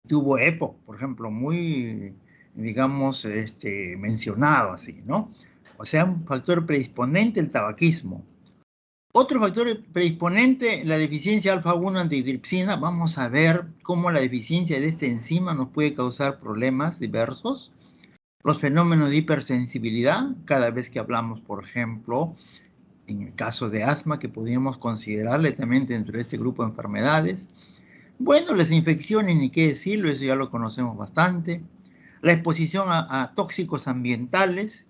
tuvo EPOC, por ejemplo, muy, digamos, mencionado así, ¿no? O sea, un factor predisponente, el tabaquismo. Otro factor predisponente, la deficiencia alfa-1 antitripsina. Vamos a ver cómo la deficiencia de esta enzima nos puede causar problemas diversos. Los fenómenos de hipersensibilidad, cada vez que hablamos, por ejemplo, en el caso de asma, que podríamos considerarle también dentro de este grupo de enfermedades. Bueno, las infecciones, ni qué decirlo, eso ya lo conocemos bastante. La exposición a tóxicos ambientales,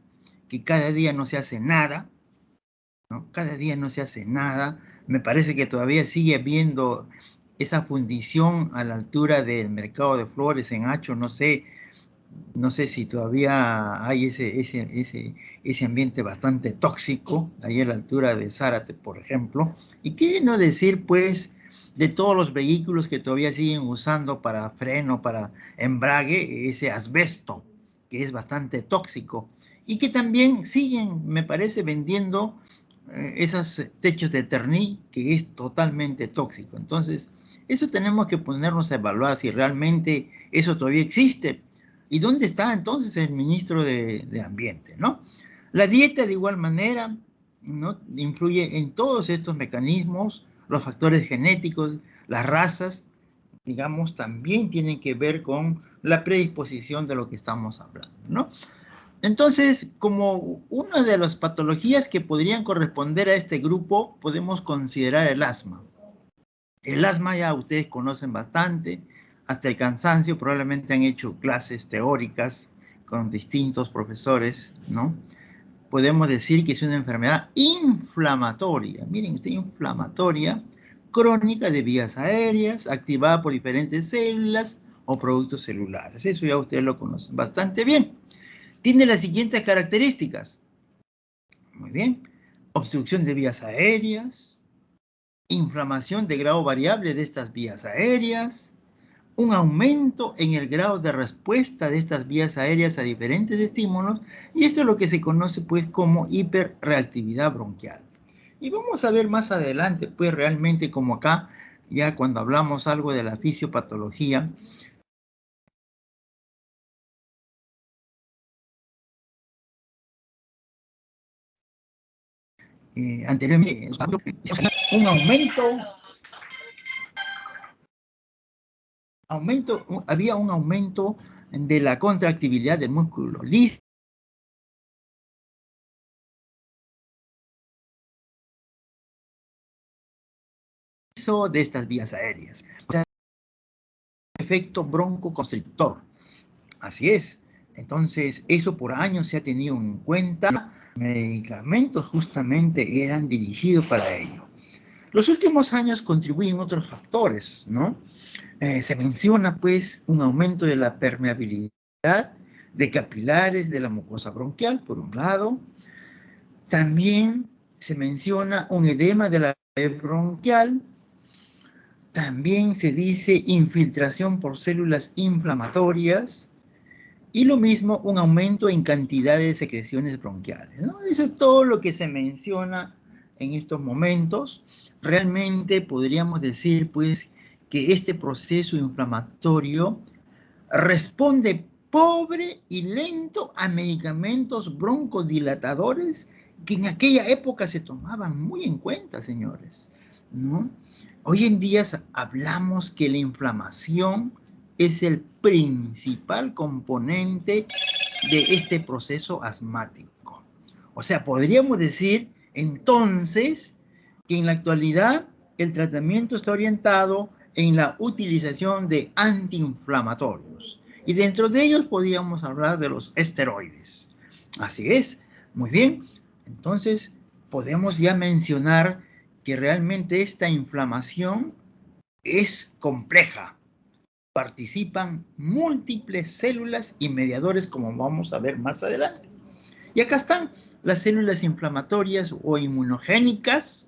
que cada día no se hace nada, ¿no? Cada día no se hace nada. Me parece que todavía sigue habiendo esa fundición a la altura del mercado de flores en Hacho, no sé si todavía hay ese ambiente bastante tóxico, ahí a la altura de Zárate, por ejemplo. Y qué no decir, pues, de todos los vehículos que todavía siguen usando para freno, para embrague, ese asbesto, que es bastante tóxico. Y que también siguen, me parece, vendiendo esos techos de Terni, que es totalmente tóxico. Entonces, eso tenemos que ponernos a evaluar si realmente eso todavía existe. ¿Y dónde está entonces el ministro de Ambiente, no? La dieta, de igual manera, ¿no?, influye en todos estos mecanismos, los factores genéticos, las razas, digamos, también tienen que ver con la predisposición de lo que estamos hablando, ¿no? Entonces, como una de las patologías que podrían corresponder a este grupo, podemos considerar el asma. El asma ya ustedes conocen bastante, hasta el cansancio, probablemente han hecho clases teóricas con distintos profesores, ¿no? Podemos decir que es una enfermedad inflamatoria, miren usted, inflamatoria, crónica de vías aéreas, activada por diferentes células o productos celulares. Eso ya ustedes lo conocen bastante bien. Tiene las siguientes características. Muy bien. Obstrucción de vías aéreas, inflamación de grado variable de estas vías aéreas, un aumento en el grado de respuesta de estas vías aéreas a diferentes estímulos, y esto es lo que se conoce pues como hiperreactividad bronquial. Y vamos a ver más adelante pues realmente como acá, ya cuando hablamos algo de la fisiopatología, anteriormente un había un aumento de la contractibilidad del músculo liso de estas vías aéreas. O sea, efecto broncoconstrictor. Así es. Entonces, eso por años se ha tenido en cuenta. Medicamentos justamente eran dirigidos para ello. Los últimos años contribuyen otros factores, ¿no? Se menciona, pues, un aumento de la permeabilidad de capilares de la mucosa bronquial, por un lado. También se menciona un edema de la pared bronquial. También se dice infiltración por células inflamatorias. Y lo mismo, un aumento en cantidad de secreciones bronquiales, ¿no? Eso es todo lo que se menciona en estos momentos. Realmente podríamos decir, pues, que este proceso inflamatorio responde pobre y lento a medicamentos broncodilatadores que en aquella época se tomaban muy en cuenta, señores, ¿no? Hoy en día hablamos que la inflamación es el principal componente de este proceso asmático. O sea, podríamos decir entonces que en la actualidad el tratamiento está orientado en la utilización de antiinflamatorios. Y dentro de ellos podríamos hablar de los esteroides. Así es, muy bien. Entonces, podemos ya mencionar que realmente esta inflamación es compleja. Participan múltiples células y mediadores, como vamos a ver más adelante. Y acá están las células inflamatorias o inmunogénicas.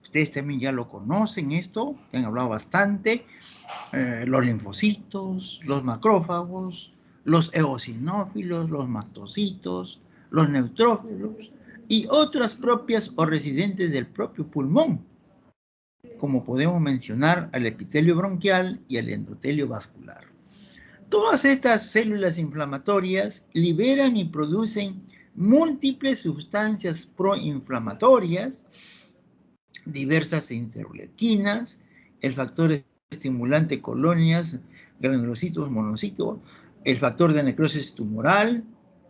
Ustedes también ya lo conocen esto, han hablado bastante. Los linfocitos, los macrófagos, los eosinófilos, los mastocitos, los neutrófilos y otras propias o residentes del propio pulmón, como podemos mencionar al epitelio bronquial y al endotelio vascular. Todas estas células inflamatorias liberan y producen múltiples sustancias proinflamatorias, diversas interleuquinas, el factor estimulante colonias, granulocitos, monocitos, el factor de necrosis tumoral,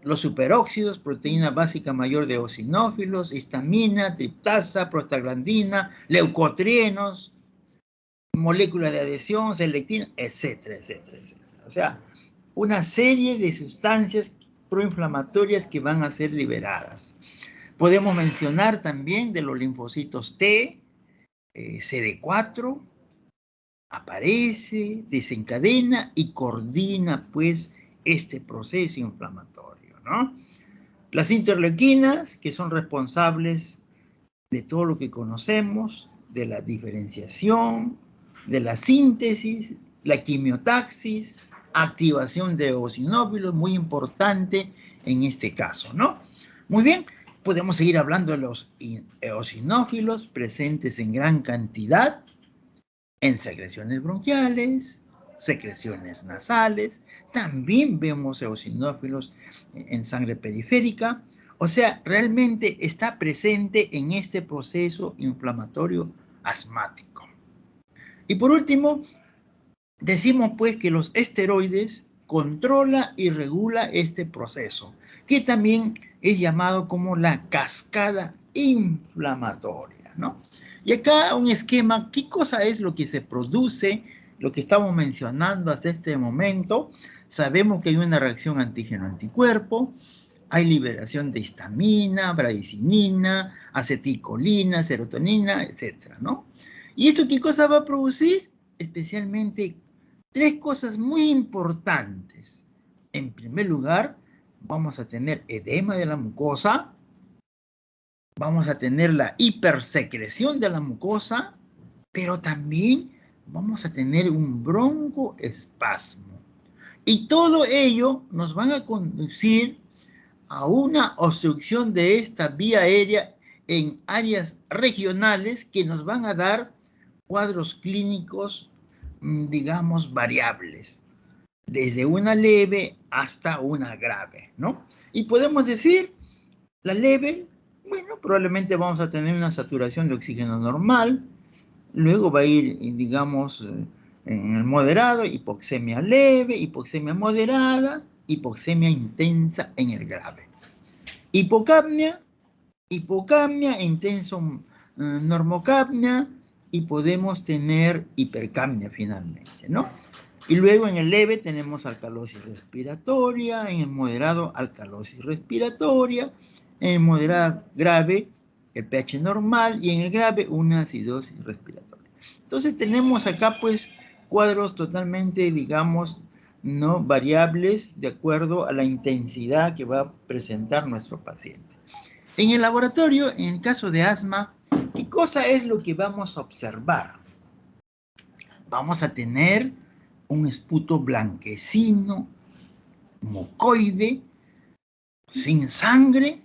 los superóxidos, proteína básica mayor de eosinófilos, histamina, triptasa, prostaglandina, leucotrienos, molécula de adhesión, selectina, etcétera, etcétera, etcétera. O sea, una serie de sustancias proinflamatorias que van a ser liberadas. Podemos mencionar también de los linfocitos T, CD4, aparece, desencadena y coordina, pues, este proceso inflamatorio, ¿no? Las interleuquinas, que son responsables de todo lo que conocemos, de la diferenciación, de la síntesis, la quimiotaxis, activación de eosinófilos, muy importante en este caso, ¿no? Muy bien, podemos seguir hablando de los eosinófilos presentes en gran cantidad en secreciones bronquiales, secreciones nasales, también vemos eosinófilos en sangre periférica, o sea, realmente está presente en este proceso inflamatorio asmático. Y por último, decimos pues que los esteroides controla y regula este proceso, que también es llamado como la cascada inflamatoria, ¿no? Y acá un esquema, ¿qué cosa es lo que se produce? Lo que estamos mencionando hasta este momento, sabemos que hay una reacción antígeno-anticuerpo, hay liberación de histamina, bradicinina, acetilcolina, serotonina, etcétera, ¿no? ¿Y esto qué cosa va a producir? Especialmente tres cosas muy importantes. En primer lugar, vamos a tener edema de la mucosa, vamos a tener la hipersecreción de la mucosa, pero también vamos a tener un broncoespasmo. Y todo ello nos van a conducir a una obstrucción de esta vía aérea en áreas regionales que nos van a dar cuadros clínicos, digamos, variables, desde una leve hasta una grave, ¿no? Y podemos decir, la leve, bueno, probablemente vamos a tener una saturación de oxígeno normal, luego va a ir, digamos, en el moderado, hipoxemia leve, hipoxemia moderada, hipoxemia intensa en el grave. Hipocapnia, intenso normocapnia, y podemos tener hipercapnia finalmente, ¿no? Y luego en el leve tenemos alcalosis respiratoria, en el moderado alcalosis respiratoria, en el moderado grave el pH normal y en el grave una acidosis respiratoria. Entonces tenemos acá pues cuadros totalmente, digamos, no variables de acuerdo a la intensidad que va a presentar nuestro paciente. En el laboratorio, en el caso de asma, ¿qué cosa es lo que vamos a observar? Vamos a tener un esputo blanquecino, mucoide, sin sangre,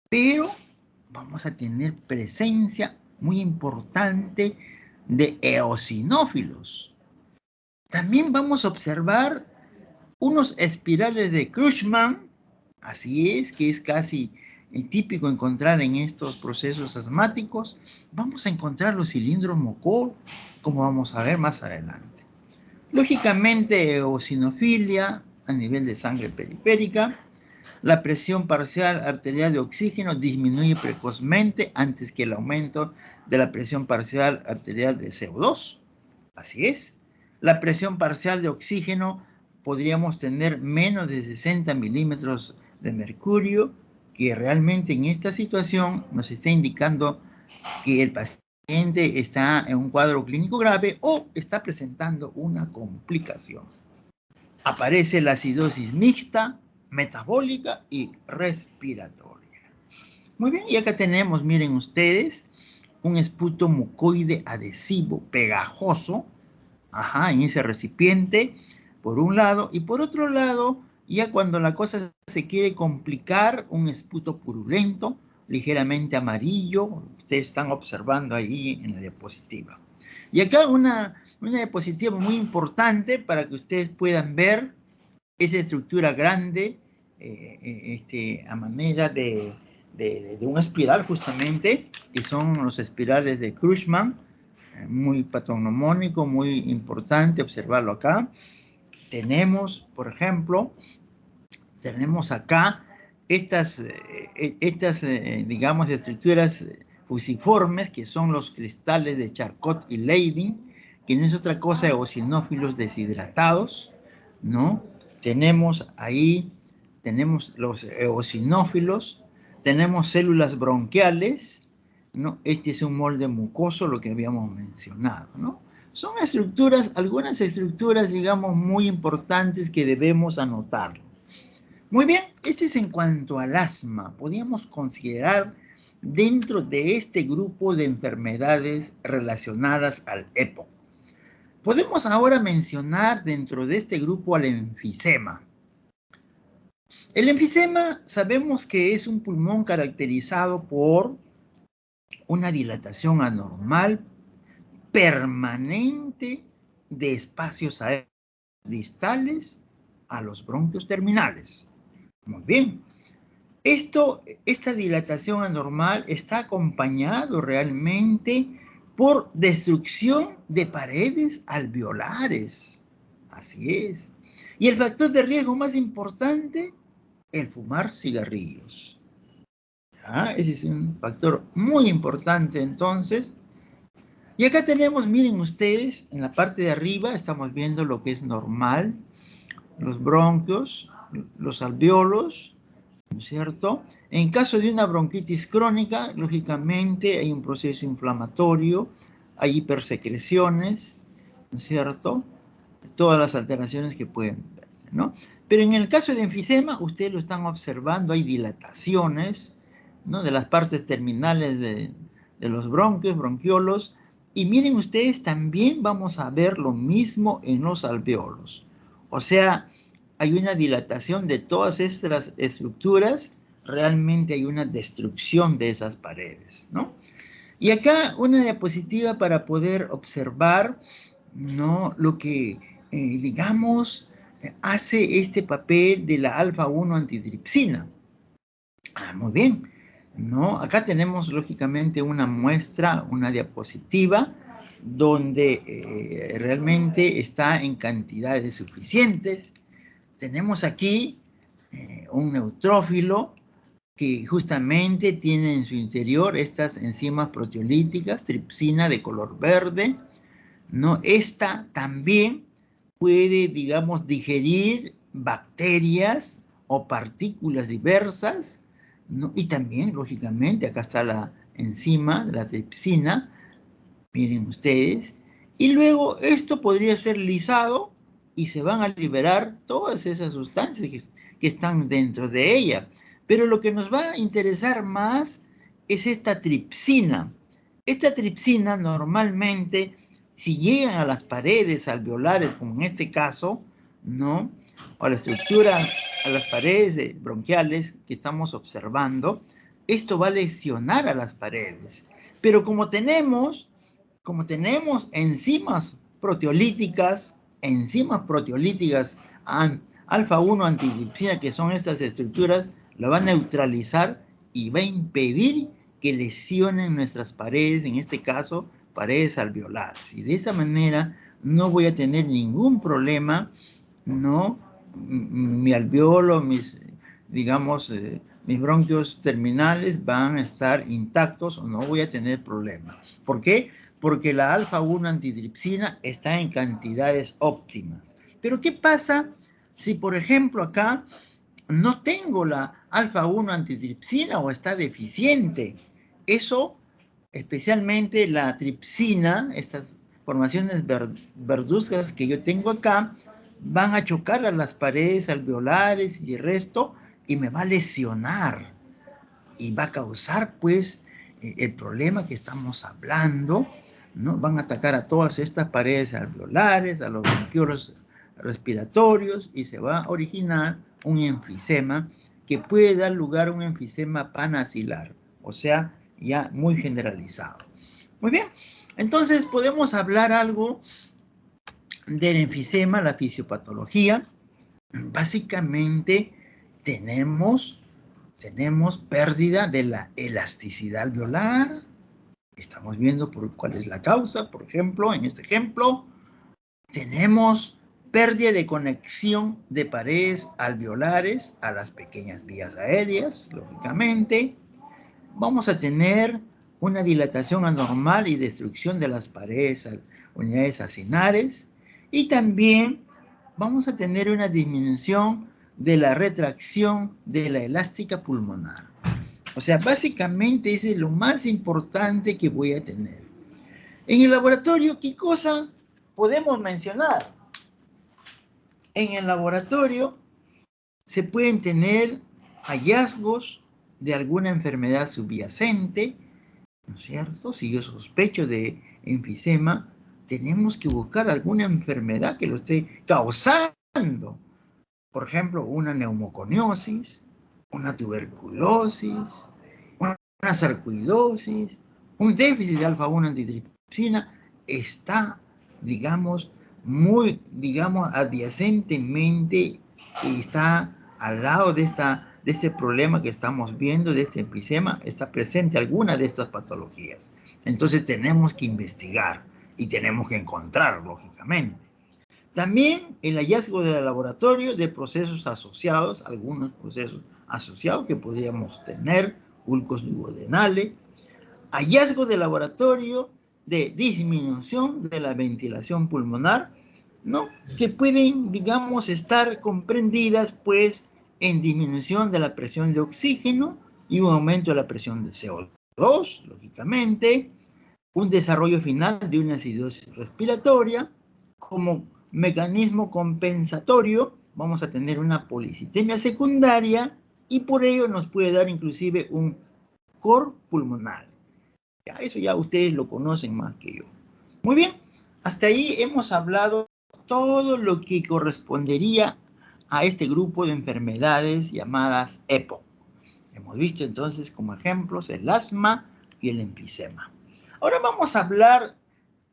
pero vamos a tener presencia muy importante de eosinófilos. También vamos a observar unos espirales de Cruzman, así es, que es casi típico encontrar en estos procesos asmáticos. Vamos a encontrar los cilindros Mocor, como vamos a ver más adelante. Lógicamente, eosinofilia a nivel de sangre periférica. La presión parcial arterial de oxígeno disminuye precozmente antes que el aumento de la presión parcial arterial de CO2. Así es. La presión parcial de oxígeno podríamos tener menos de 60 milímetros de mercurio, que realmente en esta situación nos está indicando que el paciente está en un cuadro clínico grave o está presentando una complicación. Aparece la acidosis mixta, metabólica y respiratoria. Muy bien, y acá tenemos, miren ustedes, un esputo mucoide adhesivo, pegajoso, en ese recipiente, por un lado, y por otro lado, ya cuando la cosa se quiere complicar, un esputo purulento, ligeramente amarillo, ustedes están observando ahí en la diapositiva. Y acá una diapositiva muy importante para que ustedes puedan ver esa estructura grande, a manera de una espiral justamente, que son los espirales de Krushman, muy patognomónico, muy importante observarlo acá. Tenemos, por ejemplo, tenemos acá estas digamos, estructuras fusiformes, que son los cristales de Charcot y Leydig, que no es otra cosa de eosinófilos deshidratados, ¿no? Tenemos ahí, tenemos los eosinófilos, tenemos células bronquiales, ¿no? Este es un molde mucoso, lo que habíamos mencionado, ¿no? Son estructuras, algunas estructuras, digamos, muy importantes que debemos anotar. Muy bien, este es en cuanto al asma. Podríamos considerar dentro de este grupo de enfermedades relacionadas al EPOC. Podemos ahora mencionar dentro de este grupo al enfisema. El enfisema sabemos que es un pulmón caracterizado por una dilatación anormal permanente de espacios aéreos distales a los bronquios terminales. Muy bien. Esta dilatación anormal está acompañado realmente por destrucción de paredes alveolares. Así es. Y el factor de riesgo más importante, el fumar cigarrillos. ¿Ya? Ese es un factor muy importante entonces. Y acá tenemos, miren ustedes, en la parte de arriba estamos viendo lo que es normal, los bronquios, los alveolos, ¿no es cierto? En caso de una bronquitis crónica, lógicamente hay un proceso inflamatorio, hay hipersecreciones, ¿no es cierto? Todas las alteraciones que pueden verse, ¿no? Pero en el caso de enfisema, ustedes lo están observando, hay dilataciones, ¿no? De las partes terminales de los bronquios, bronquiolos, y miren ustedes, también vamos a ver lo mismo en los alveolos. O sea, hay una dilatación de todas estas estructuras, realmente hay una destrucción de esas paredes, ¿no? Y acá una diapositiva para poder observar, ¿no? Lo que, digamos, hace este papel de la alfa-1 antitripsina. Muy bien, ¿no? Acá tenemos lógicamente una muestra, una diapositiva, donde realmente está en cantidades suficientes. Tenemos aquí un neutrófilo que justamente tiene en su interior estas enzimas proteolíticas, tripsina de color verde, ¿no? Esta también puede, digamos, digerir bacterias o partículas diversas, ¿no? Y también, lógicamente, acá está la enzima de la tripsina, miren ustedes, y luego esto podría ser lisado y se van a liberar todas esas sustancias que están dentro de ella. Pero lo que nos va a interesar más es esta tripsina. Esta tripsina normalmente, si llegan a las paredes alveolares, como en este caso, ¿no? O a la estructura, a las paredes bronquiales que estamos observando, esto va a lesionar a las paredes. Pero como tenemos enzimas proteolíticas, alfa-1 antitripsina, que son estas estructuras, la va a neutralizar y va a impedir que lesionen nuestras paredes, en este caso, paredes alveolares. Y de esa manera no voy a tener ningún problema, ¿no? Mi alveolo, digamos, mis bronquios terminales van a estar intactos o no voy a tener problema. ¿Por qué? Porque la alfa-1 antitripsina está en cantidades óptimas. Pero ¿qué pasa si, por ejemplo, acá no tengo la alfa-1 antitripsina o está deficiente? Eso, especialmente la tripsina, estas formaciones verduzcas que yo tengo acá, van a chocar a las paredes alveolares y el resto y me va a lesionar y va a causar pues el problema que estamos hablando, ¿no? Van a atacar a todas estas paredes alveolares, a los bronquiolos respiratorios y se va a originar un enfisema que puede dar lugar a un enfisema panacilar, o sea, ya muy generalizado. Muy bien, entonces podemos hablar algo del enfisema, la fisiopatología. básicamente tenemos pérdida de la elasticidad alveolar. Estamos viendo cuál es la causa, por ejemplo, en este ejemplo, tenemos pérdida de conexión de paredes alveolares a las pequeñas vías aéreas, lógicamente. Vamos a tener una dilatación anormal y destrucción de las paredes, unidades acinares, y también vamos a tener una disminución de la retracción de la elástica pulmonar. O sea, básicamente ese es lo más importante que voy a tener. En el laboratorio, ¿qué cosa podemos mencionar? En el laboratorio se pueden tener hallazgos de alguna enfermedad subyacente, ¿no es cierto? Si yo sospecho de enfisema, tenemos que buscar alguna enfermedad que lo esté causando. Por ejemplo, una neumoconiosis, una tuberculosis, una sarcoidosis, un déficit de alfa-1 antitripsina, está, digamos, muy, digamos, adyacentemente, está al lado de este problema que estamos viendo, de este enfisema, está presente alguna de estas patologías. Entonces tenemos que investigar y tenemos que encontrar, lógicamente. También el hallazgo del laboratorio de procesos asociados, algunos procesos asociados que podríamos tener, ulcos duodenales, hallazgo de laboratorio de disminución de la ventilación pulmonar, ¿no? Que pueden, digamos, estar comprendidas, pues, en disminución de la presión de oxígeno y un aumento de la presión de CO2, lógicamente, un desarrollo final de una acidosis respiratoria. Como mecanismo compensatorio, vamos a tener una policitemia secundaria y por ello nos puede dar inclusive un cor pulmonar. Ya, eso ya ustedes lo conocen más que yo. Muy bien, hasta ahí hemos hablado todo lo que correspondería a este grupo de enfermedades llamadas EPOC. Hemos visto entonces como ejemplos el asma y el enfisema. Ahora vamos a hablar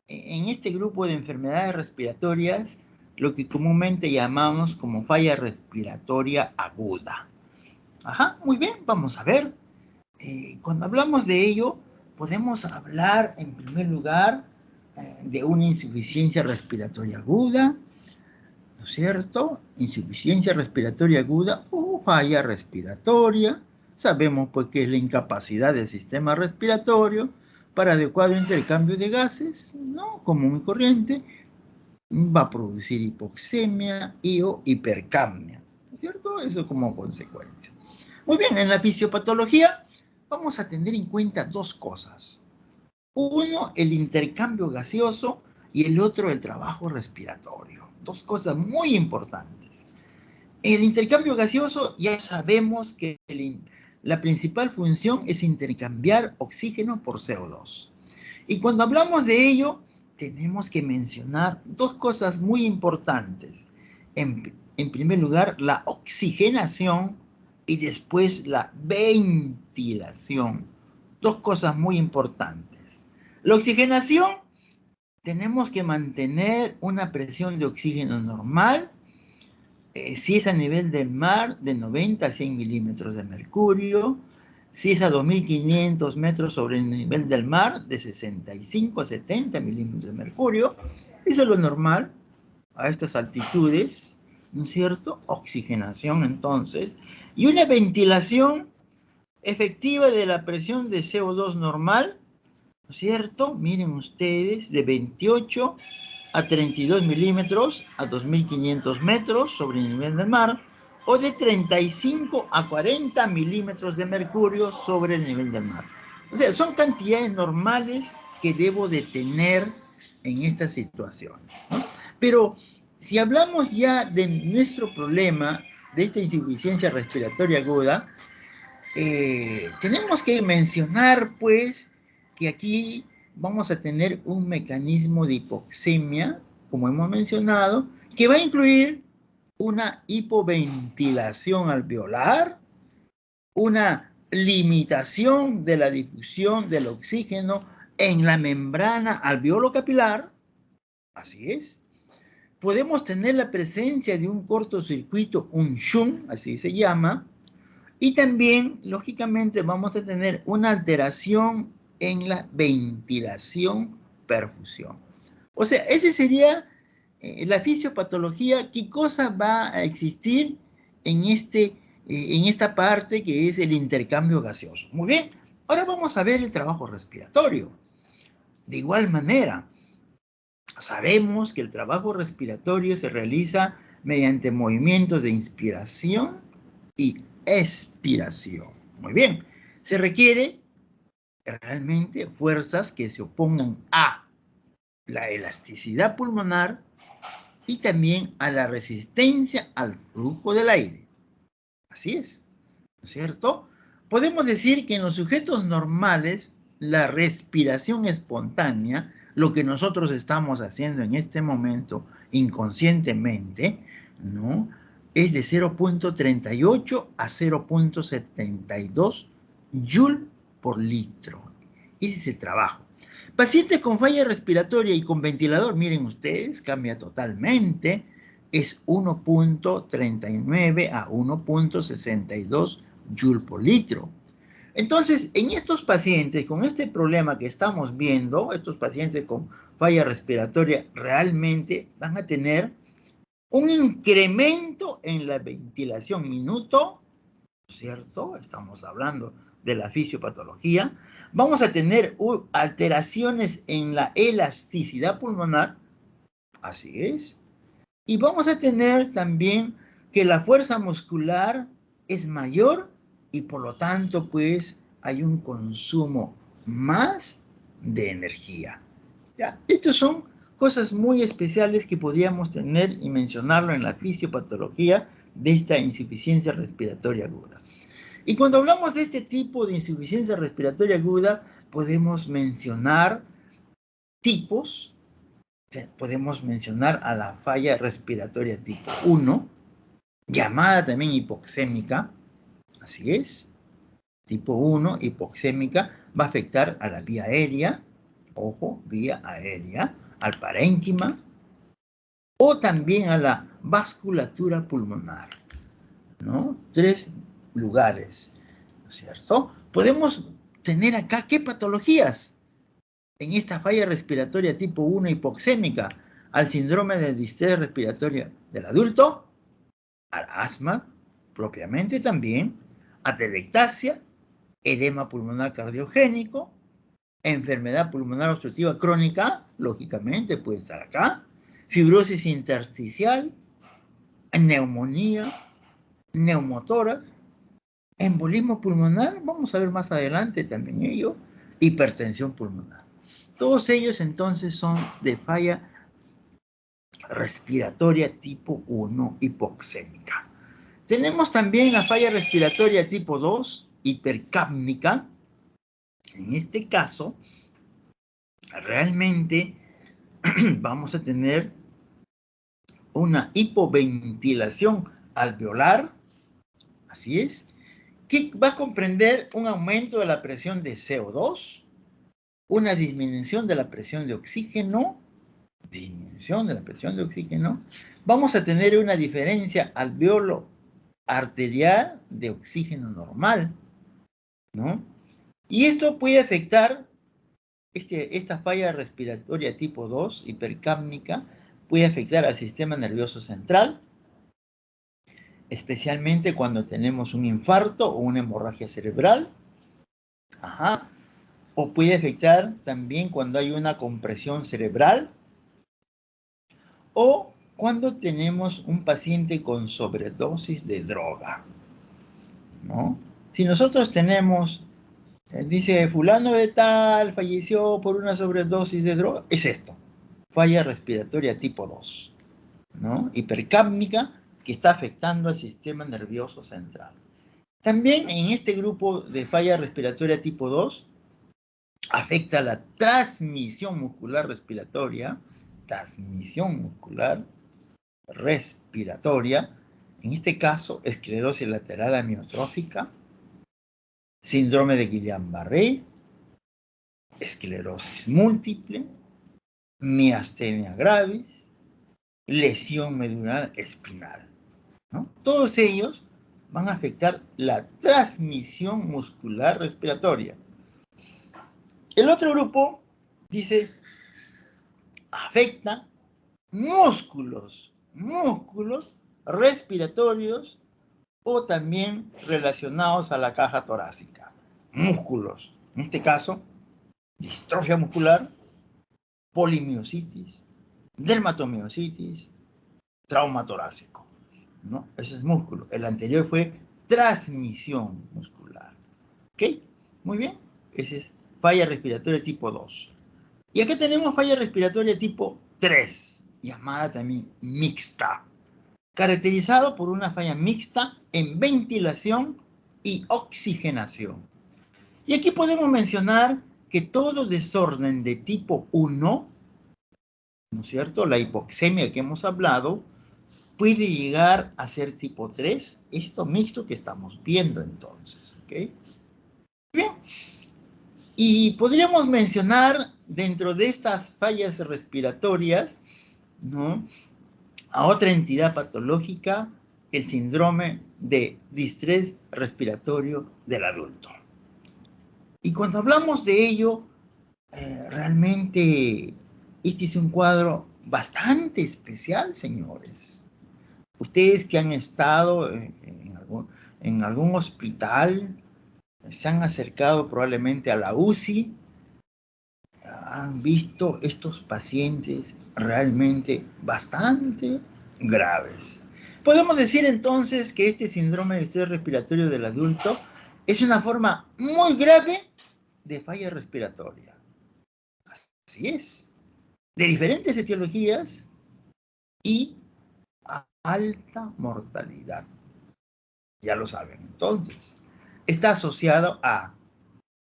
en este grupo de enfermedades respiratorias lo que comúnmente llamamos como falla respiratoria aguda. Ajá, muy bien, vamos a ver. Cuando hablamos de ello, podemos hablar en primer lugar de una insuficiencia respiratoria aguda, ¿no es cierto? Insuficiencia respiratoria aguda o falla respiratoria. Sabemos pues que es la incapacidad del sistema respiratorio para adecuado intercambio de gases, ¿no? Común y corriente, va a producir hipoxemia y o hipercapnia, ¿no es cierto? Eso como consecuencia. Muy bien, en la fisiopatología vamos a tener en cuenta dos cosas. Uno, el intercambio gaseoso y el otro, el trabajo respiratorio. Dos cosas muy importantes. El intercambio gaseoso ya sabemos que la principal función es intercambiar oxígeno por CO2. Y cuando hablamos de ello, tenemos que mencionar dos cosas muy importantes. En primer lugar, la oxigenación y después la ventilación. Dos cosas muy importantes. La oxigenación, tenemos que mantener una presión de oxígeno normal, si es a nivel del mar, de 90 a 100 milímetros de mercurio, si es a 2.500 metros sobre el nivel del mar, de 65 a 70 milímetros de mercurio. Eso es lo normal a estas altitudes, ¿no es cierto? Oxigenación, entonces, y una ventilación efectiva de la presión de CO2 normal, ¿no es cierto? Miren ustedes, de 28 a 32 milímetros a 2.500 metros sobre el nivel del mar, o de 35 a 40 milímetros de mercurio sobre el nivel del mar. O sea, son cantidades normales que debo de tener en estas situaciones, ¿no? Pero si hablamos ya de nuestro problema, de esta insuficiencia respiratoria aguda, tenemos que mencionar, pues, que aquí vamos a tener un mecanismo de hipoxemia, como hemos mencionado, que va a incluir una hipoventilación alveolar, una limitación de la difusión del oxígeno en la membrana alveolo-capilar, así es, podemos tener la presencia de un cortocircuito, un shunt, así se llama, y también, lógicamente, vamos a tener una alteración en la ventilación-perfusión. O sea, ese sería la fisiopatología. ¿Qué cosa va a existir en esta parte que es el intercambio gaseoso? Muy bien, ahora vamos a ver el trabajo respiratorio. De igual manera, sabemos que el trabajo respiratorio se realiza mediante movimientos de inspiración y expiración. Muy bien, se requiere realmente fuerzas que se opongan a la elasticidad pulmonar y también a la resistencia al flujo del aire. Así es, ¿no es cierto? Podemos decir que en los sujetos normales, la respiración espontánea, lo que nosotros estamos haciendo en este momento inconscientemente, ¿no? Es de 0.38 a 0.72 Joule por litro. Ese es el trabajo. Pacientes con falla respiratoria y con ventilador, miren ustedes, cambia totalmente. Es 1.39 a 1.62 Joule por litro. Entonces, en estos pacientes con este problema que estamos viendo, estos pacientes con falla respiratoria realmente van a tener un incremento en la ventilación minuto, ¿cierto? Estamos hablando de la fisiopatología. Vamos a tener alteraciones en la elasticidad pulmonar, así es. Y vamos a tener también que la fuerza muscular es mayor y por lo tanto, pues, hay un consumo más de energía. ¿Ya? Estas son cosas muy especiales que podríamos tener y mencionarlo en la fisiopatología de esta insuficiencia respiratoria aguda. Y cuando hablamos de este tipo de insuficiencia respiratoria aguda, podemos mencionar tipos. Podemos mencionar a la falla respiratoria tipo 1, llamada también hipoxémica, así es, tipo 1, hipoxémica, va a afectar a la vía aérea, ojo, vía aérea, al parénquima, o también a la vasculatura pulmonar, ¿no? 3 lugares, ¿no es cierto? Podemos tener acá, ¿qué patologías? En esta falla respiratoria tipo 1 hipoxémica, al síndrome de distrés respiratoria del adulto, al asma propiamente también, atelectasia, edema pulmonar cardiogénico, enfermedad pulmonar obstructiva crónica, lógicamente puede estar acá, fibrosis intersticial, neumonía, neumotórax, embolismo pulmonar, vamos a ver más adelante también ello, hipertensión pulmonar. Todos ellos entonces son de falla respiratoria tipo 1 hipoxémica. Tenemos también la falla respiratoria tipo 2 hipercápnica. En este caso, realmente vamos a tener una hipoventilación alveolar, así es, que va a comprender un aumento de la presión de CO2, una disminución de la presión de oxígeno, vamos a tener una diferencia alveolo arterial de oxígeno normal, ¿no? Y esto puede afectar, esta falla respiratoria tipo 2, hipercápnica, puede afectar al sistema nervioso central, especialmente cuando tenemos un infarto o una hemorragia cerebral, ajá, o puede afectar también cuando hay una compresión cerebral, o cuando tenemos un paciente con sobredosis de droga, ¿no? Si nosotros tenemos, dice fulano de tal, falleció por una sobredosis de droga, es esto, falla respiratoria tipo 2, ¿no? Hipercápnica, que está afectando al sistema nervioso central. También en este grupo de falla respiratoria tipo 2, afecta la transmisión muscular respiratoria, en este caso, esclerosis lateral amiotrófica, síndrome de Guillain-Barré, esclerosis múltiple, miastenia gravis, lesión medular espinal, ¿no? Todos ellos van a afectar la transmisión muscular respiratoria. El otro grupo dice, afecta músculos respiratorios o también relacionados a la caja torácica. Músculos, en este caso, distrofia muscular, polimiositis, dermatomiositis, trauma torácico, ¿no? Eso es músculo. El anterior fue transmisión muscular. ¿Ok? Muy bien. Ese es falla respiratoria tipo 2. Y aquí tenemos falla respiratoria tipo 3, llamada también mixta, caracterizado por una falla mixta en ventilación y oxigenación. Y aquí podemos mencionar que todo desorden de tipo 1, ¿no es cierto? La hipoxemia que hemos hablado, puede llegar a ser tipo 3, esto mixto que estamos viendo entonces, ¿ok? Bien, y podríamos mencionar dentro de estas fallas respiratorias, ¿no?, a otra entidad patológica, el síndrome de distrés respiratorio del adulto. Y cuando hablamos de ello, realmente este es un cuadro bastante especial, señores. Ustedes que han estado en algún hospital, se han acercado probablemente a la UCI, han visto estos pacientes realmente bastante graves. Podemos decir entonces que este síndrome de estrés respiratorio del adulto es una forma muy grave de falla respiratoria. Así es. De diferentes etiologías y a alta mortalidad. Ya lo saben entonces. Está asociado a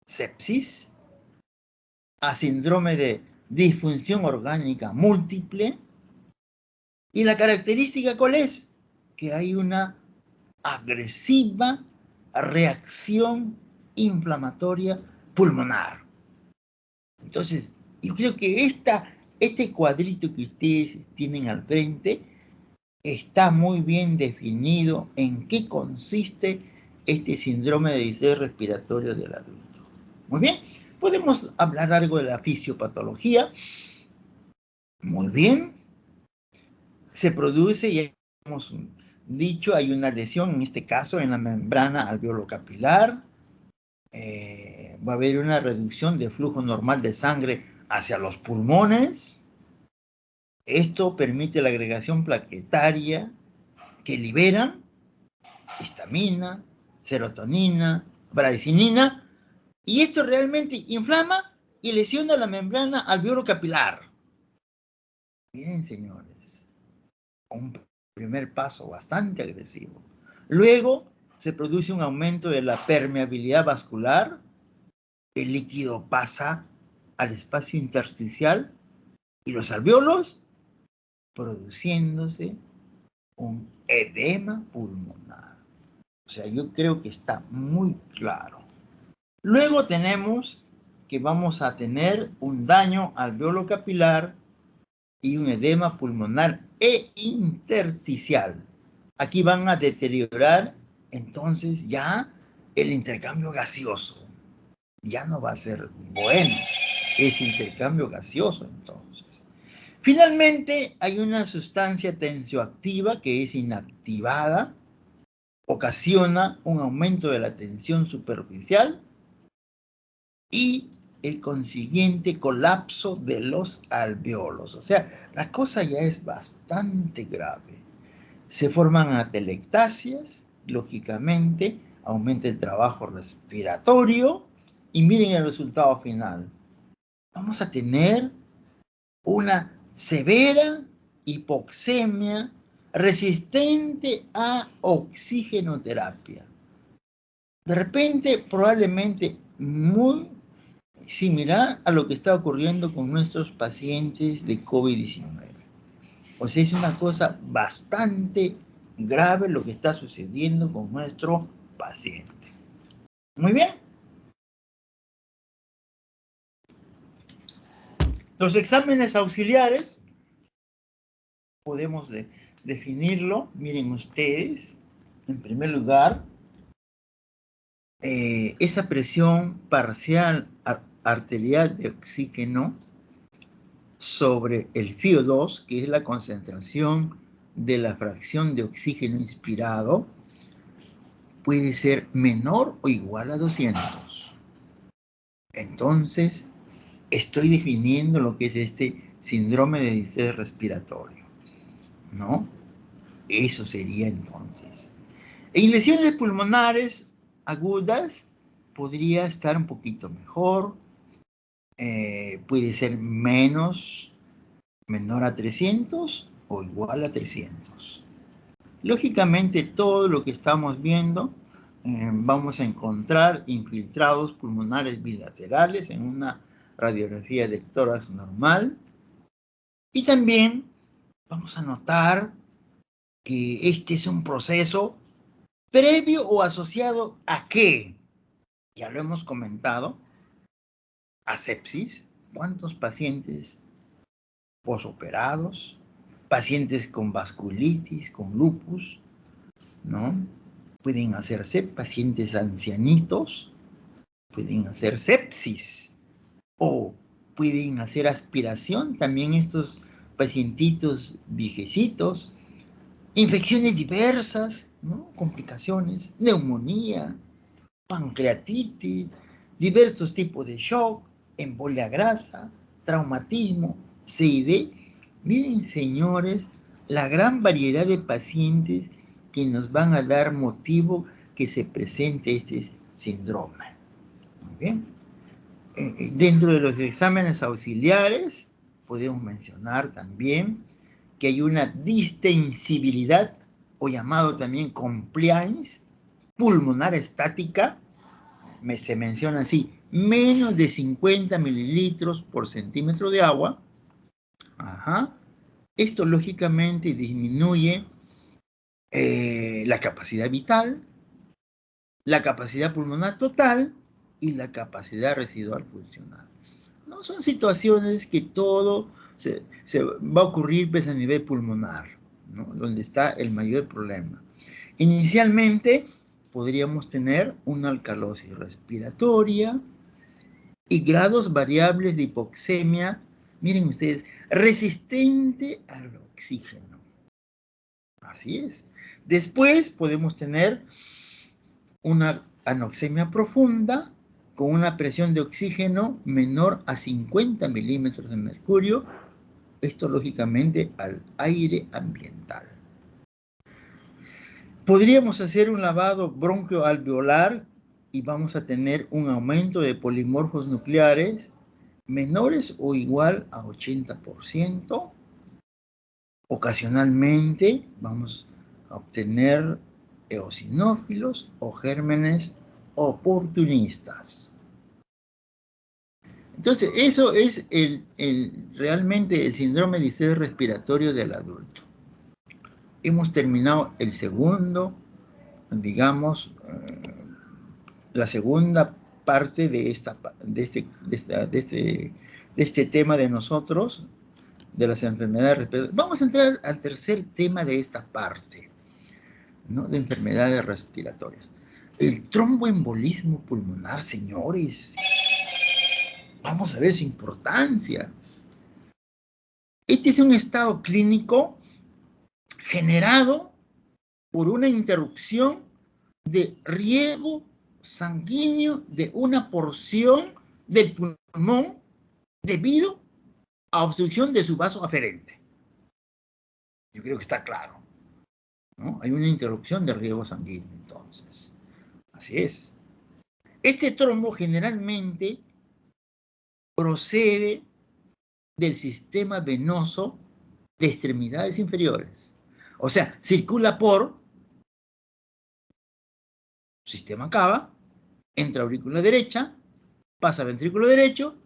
sepsis, a síndrome de disfunción orgánica múltiple. ¿Y la característica cuál es? Que hay una agresiva reacción inflamatoria pulmonar. Entonces, yo creo que este cuadrito que ustedes tienen al frente está muy bien definido en qué consiste este síndrome de distrés respiratorio del adulto. Muy bien, podemos hablar algo de la fisiopatología. Muy bien, se produce, ya hemos dicho, hay una lesión, en este caso en la membrana alveolo-capilar. Va a haber una reducción de flujo normal de sangre hacia los pulmones. Esto permite la agregación plaquetaria que liberan histamina, serotonina, bradicinina, y esto realmente inflama y lesiona la membrana alveolo-capilar. Miren, señores, un primer paso bastante agresivo. Luego se produce un aumento de la permeabilidad vascular, el líquido pasa al espacio intersticial y los alvéolos, produciéndose un edema pulmonar. O sea, yo creo que está muy claro. Luego tenemos que vamos a tener un daño alveolo capilar y un edema pulmonar e intersticial. Aquí van a deteriorar entonces ya el intercambio gaseoso. Ya no va a ser bueno ese intercambio gaseoso entonces. Finalmente, hay una sustancia tensioactiva que es inactivada, ocasiona un aumento de la tensión superficial y el consiguiente colapso de los alveolos. O sea, la cosa ya es bastante grave. Se forman atelectasias, lógicamente, aumenta el trabajo respiratorio y miren el resultado final. Vamos a tener una severa hipoxemia resistente a oxigenoterapia. De repente, probablemente muy similar a lo que está ocurriendo con nuestros pacientes de COVID-19. O sea, es una cosa bastante grave lo que está sucediendo con nuestro paciente. Muy bien. Los exámenes auxiliares podemos definirlo. Miren ustedes, en primer lugar, esa presión parcial arterial de oxígeno sobre el FiO2, que es la concentración de la fracción de oxígeno inspirado, puede ser menor o igual a 200. Entonces, estoy definiendo lo que es este síndrome de distrés respiratorio, ¿no? Eso sería entonces. En lesiones pulmonares agudas podría estar un poquito mejor, puede ser menor a 300 o igual a 300. Lógicamente, todo lo que estamos viendo, vamos a encontrar infiltrados pulmonares bilaterales en una radiografía de tórax normal. Y también vamos a notar que este es un proceso previo o asociado a ¿qué? Ya lo hemos comentado, a sepsis. ¿Cuántos pacientes posoperados, pacientes con vasculitis, con lupus, ¿no? Pueden hacerse, pacientes ancianitos, pueden hacer sepsis o pueden hacer aspiración también estos pacientitos viejecitos, infecciones diversas, ¿no? Complicaciones, neumonía, pancreatitis, diversos tipos de shock, embolia grasa, traumatismo, CID. Miren, señores, la gran variedad de pacientes que nos van a dar motivo que se presente este síndrome. ¿Bien? Dentro de los exámenes auxiliares, podemos mencionar también que hay una distensibilidad, o llamado también compliance, pulmonar estática, se menciona así, menos de 50 mililitros por centímetro de agua. Ajá. Esto lógicamente disminuye la capacidad vital, la capacidad pulmonar total y la capacidad residual funcional. ¿No? Son situaciones que todo se va a ocurrir pues, a nivel pulmonar, ¿no? Donde está el mayor problema. Inicialmente podríamos tener una alcalosis respiratoria y grados variables de hipoxemia, miren ustedes, resistente al oxígeno. Así es. Después podemos tener una anoxemia profunda con una presión de oxígeno menor a 50 milímetros de mercurio, esto lógicamente al aire ambiental. Podríamos hacer un lavado bronquioalveolar y vamos a tener un aumento de polimorfos nucleares menores o igual a 80%. Ocasionalmente vamos a obtener eosinófilos o gérmenes oportunistas. Entonces, eso es realmente el síndrome de distrés respiratorio del adulto. Hemos terminado el segundo, digamos, la segunda parte de este tema de nosotros, de las enfermedades respiratorias. Vamos a entrar al tercer tema de esta parte, ¿no? De enfermedades respiratorias. El tromboembolismo pulmonar, señores. Vamos a ver su importancia. Este es un estado clínico generado por una interrupción de riego sanguíneo de una porción del pulmón debido a obstrucción de su vaso aferente. Yo creo que está claro, ¿no? Hay una interrupción del riego sanguíneo, entonces. Así es. Este trombo generalmente procede del sistema venoso de extremidades inferiores. O sea, circula por sistema cava, entra aurícula derecha, pasa ventrículo derecho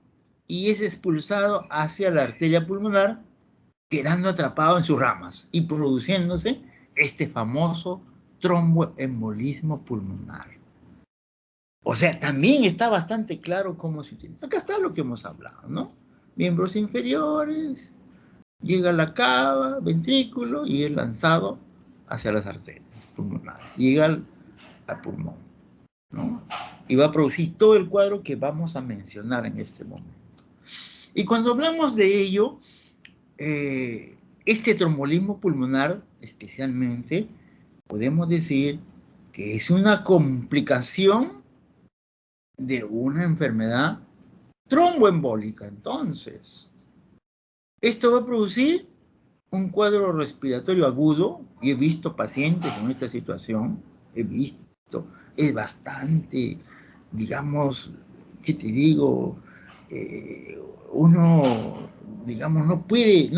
y es expulsado hacia la arteria pulmonar, quedando atrapado en sus ramas y produciéndose este famoso tromboembolismo pulmonar. O sea, también está bastante claro cómo se utiliza. Acá está lo que hemos hablado, ¿no? Miembros inferiores, llega a la cava, ventrículo, y es lanzado hacia las arterias pulmonares. Llega al pulmón, ¿no? Y va a producir todo el cuadro que vamos a mencionar en este momento. Y cuando hablamos de ello, este trombolismo pulmonar, especialmente, podemos decir que es una complicación de una enfermedad tromboembólica. Entonces, esto va a producir un cuadro respiratorio agudo, y he visto pacientes con esta situación, es bastante, digamos, ¿qué te digo? Uno, digamos, no puede,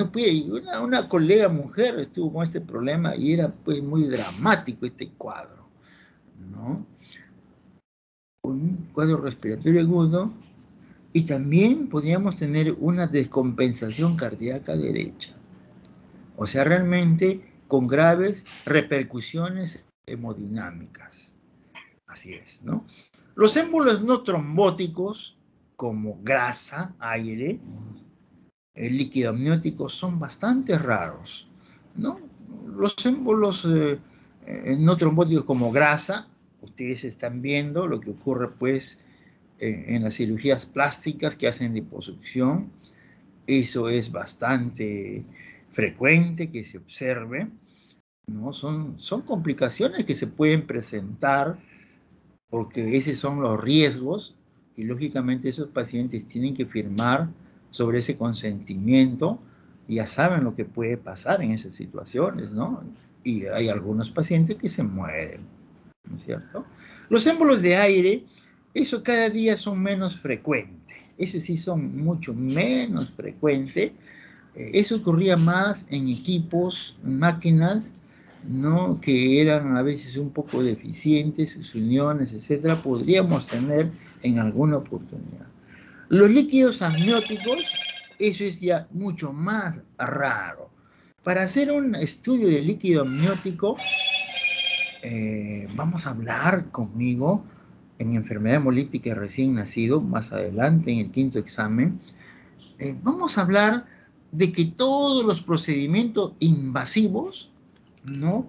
una colega mujer estuvo con este problema y era pues muy dramático este cuadro, ¿no? Un cuadro respiratorio agudo, y también podríamos tener una descompensación cardíaca derecha. O sea, realmente con graves repercusiones hemodinámicas. Así es, ¿no? Los émbolos no trombóticos, como grasa, aire, el líquido amniótico, son bastante raros, ¿no? Los émbolos no trombóticos como grasa, ustedes están viendo lo que ocurre, pues, en las cirugías plásticas que hacen liposucción. Eso es bastante frecuente que se observe, ¿no? Son complicaciones que se pueden presentar porque esos son los riesgos, y lógicamente esos pacientes tienen que firmar sobre ese consentimiento. Ya saben lo que puede pasar en esas situaciones, ¿no? Y hay algunos pacientes que se mueren, ¿no es cierto? Los émbolos de aire, eso cada día son menos frecuentes. Eso sí son mucho menos frecuentes. Eso ocurría más en equipos, máquinas, ¿no? Que eran a veces un poco deficientes, sus uniones, etcétera. Podríamos tener en alguna oportunidad. Los líquidos amnióticos, eso es ya mucho más raro. Para hacer un estudio de líquido amniótico, vamos a hablar conmigo en enfermedad hemolítica recién nacido, más adelante en el 5.º examen. Vamos a hablar de que todos los procedimientos invasivos, ¿no?,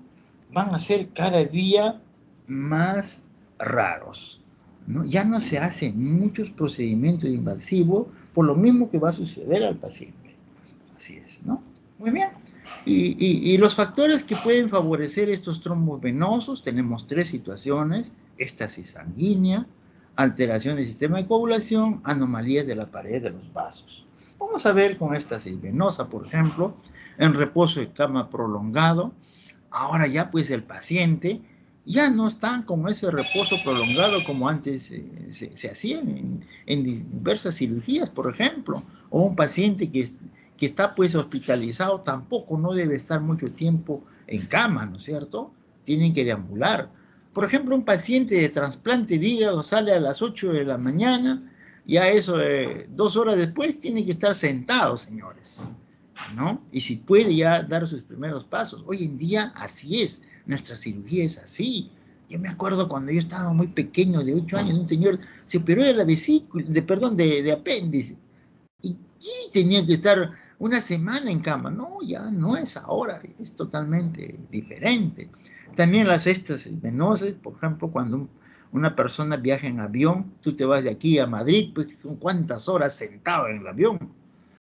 van a ser cada día más raros, ¿no? Ya no se hacen muchos procedimientos invasivos por lo mismo que va a suceder al paciente. Así es, ¿no? Muy bien. Y los factores que pueden favorecer estos trombos venosos, tenemos 3 situaciones: éstasis sanguínea, alteración del sistema de coagulación, anomalías de la pared de los vasos. Vamos a ver con éstasis venosa, por ejemplo, en reposo de cama prolongado. Ahora ya pues el paciente ya no está con ese reposo prolongado como antes se hacía en diversas cirugías, por ejemplo. O un paciente que está pues hospitalizado tampoco no debe estar mucho tiempo en cama, ¿no es cierto? Tienen que deambular. Por ejemplo, un paciente de trasplante de hígado sale a las 8 de la mañana, ya eso 2 horas después tiene que estar sentado, señores, ¿no? Y si puede ya dar sus primeros pasos. Hoy en día así es, nuestra cirugía es así. Yo me acuerdo cuando yo estaba muy pequeño, de 8 años, un señor se operó de la vesícula, de apéndice, y tenía que estar una semana en cama. No, ya no es ahora, es totalmente diferente. También las éstasis venosas, por ejemplo, cuando una persona viaja en avión, tú te vas de aquí a Madrid, pues son cuántas horas sentado en el avión,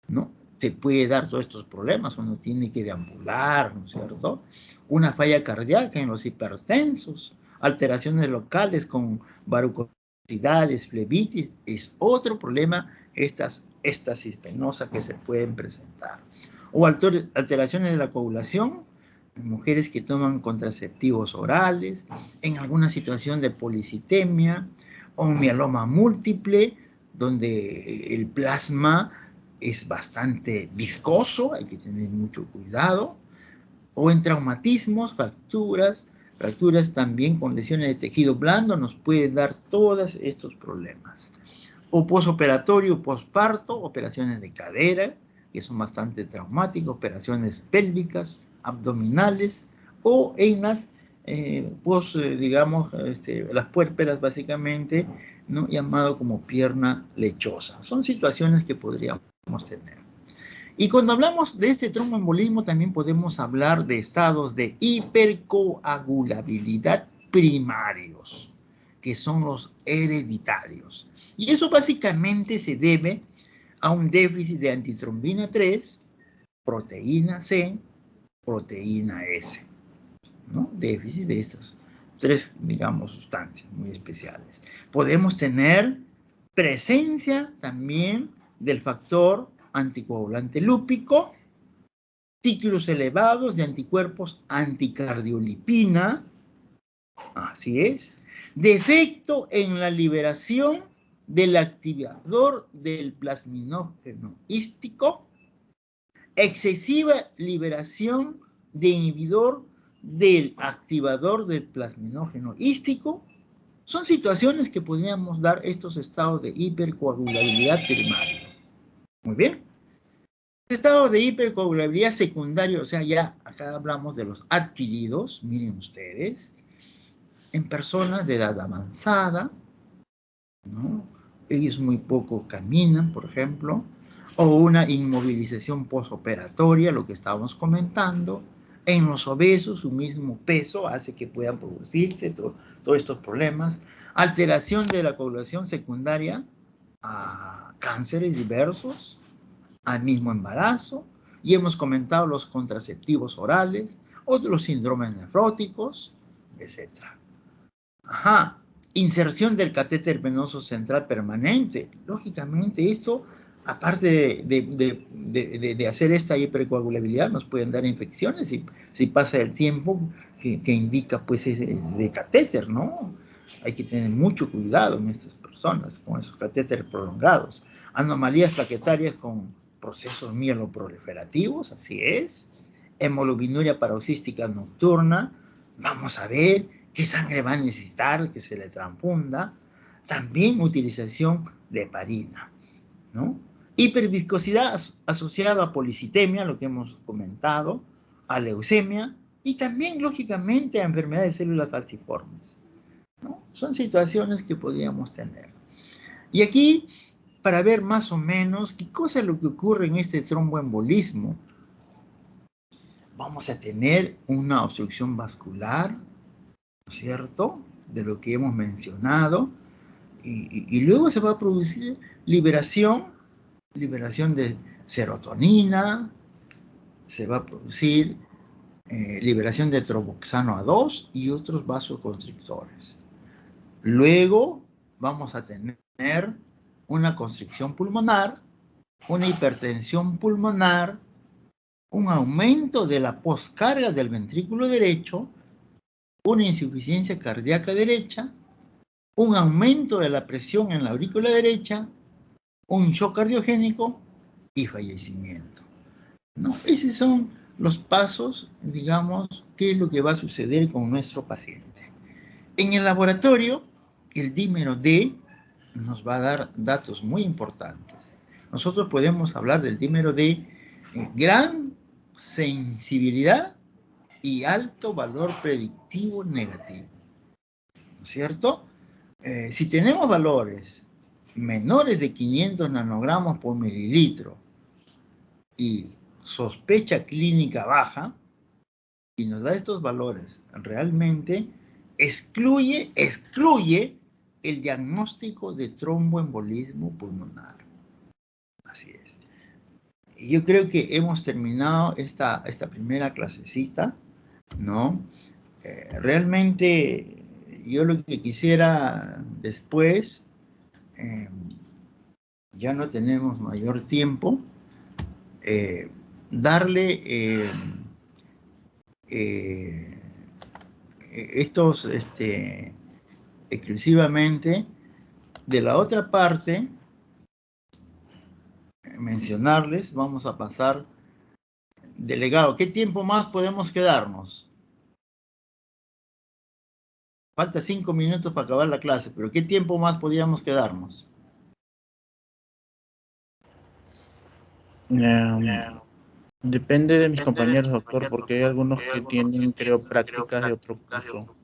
¿no? Se puede dar todos estos problemas, uno tiene que deambular, ¿no es cierto? Una falla cardíaca en los hipertensos, alteraciones locales con varicosidades, flebitis, es otro problema, estas éstasis venosa que se pueden presentar. O alteraciones de la coagulación en mujeres que toman contraceptivos orales, en alguna situación de policitemia, o un mieloma múltiple, donde el plasma es bastante viscoso, hay que tener mucho cuidado, o en traumatismos, fracturas también con lesiones de tejido blando, nos pueden dar todos estos problemas. O posoperatorio, posparto, operaciones de cadera, que son bastante traumáticas, operaciones pélvicas, abdominales, o en las, digamos, las puérperas básicamente, ¿no?, llamado como pierna lechosa. Son situaciones que podríamos tener. Y cuando hablamos de este tromboembolismo también podemos hablar de estados de hipercoagulabilidad primarios, que son los hereditarios. Y eso básicamente se debe a un déficit de antitrombina 3, proteína C, proteína S, ¿no? Déficit de estas tres, digamos, sustancias muy especiales. Podemos tener presencia también del factor anticoagulante lúpico, títulos elevados de anticuerpos anticardiolipina, así es, defecto en la liberación del activador del plasminógeno hístico, excesiva liberación de inhibidor del activador del plasminógeno hístico. Son situaciones que podríamos dar estos estados de hipercoagulabilidad primaria. Muy bien. Estado de hipercoagulabilidad secundario, o sea, ya acá hablamos de los adquiridos, miren ustedes, en personas de edad avanzada, ¿no? Ellos muy poco caminan, por ejemplo, o una inmovilización postoperatoria, lo que estábamos comentando. En los obesos, su mismo peso hace que puedan producirse todos estos problemas. Alteración de la coagulación secundaria a cánceres diversos, al mismo embarazo, y hemos comentado los contraceptivos orales, otros síndromes nefróticos, etc. Ajá, inserción del catéter venoso central permanente. Lógicamente, esto, aparte de hacer esta hipercoagulabilidad, nos pueden dar infecciones si pasa el tiempo que indica, pues, de catéter, ¿no? Hay que tener mucho cuidado en estas personas con esos catéteres prolongados. Anomalías plaquetarias con procesos mieloproliferativos, así es. Hemoglobinuria paroxística nocturna. Vamos a ver qué sangre va a necesitar que se le transfunda. También utilización de heparina, ¿no? Hiperviscosidad asociada a policitemia, lo que hemos comentado, a leucemia y también, lógicamente, a enfermedades de células falciformes, ¿no? Son situaciones que podríamos tener. Y aquí, para ver más o menos qué cosa es lo que ocurre en este tromboembolismo, vamos a tener una obstrucción vascular, ¿no es cierto?, de lo que hemos mencionado, y luego se va a producir liberación de serotonina, se va a producir liberación de tromboxano A2 y otros vasoconstrictores. Luego vamos a tener una constricción pulmonar, una hipertensión pulmonar, un aumento de la poscarga del ventrículo derecho, una insuficiencia cardíaca derecha, un aumento de la presión en la aurícula derecha, un shock cardiogénico y fallecimiento, ¿no? Esos son los pasos, digamos, qué es lo que va a suceder con nuestro paciente. En el laboratorio, el dímero D nos va a dar datos muy importantes. Nosotros podemos hablar del dímero D, gran sensibilidad y alto valor predictivo negativo, ¿no es cierto? Si tenemos valores menores de 500 nanogramos por mililitro y sospecha clínica baja, y nos da estos valores, realmente excluye el diagnóstico de tromboembolismo pulmonar. Así es. Y yo creo que hemos terminado esta primera clasecita, ¿no? Realmente yo lo que quisiera después, ya no tenemos mayor tiempo, darle estos exclusivamente. De la otra parte, mencionarles, vamos a pasar, delegado, ¿qué tiempo más podemos quedarnos? Falta 5 minutos para acabar la clase, pero ¿qué tiempo más podríamos quedarnos? Depende de mis compañeros, doctor, porque hay algunos que tienen, creo, prácticas de otro curso.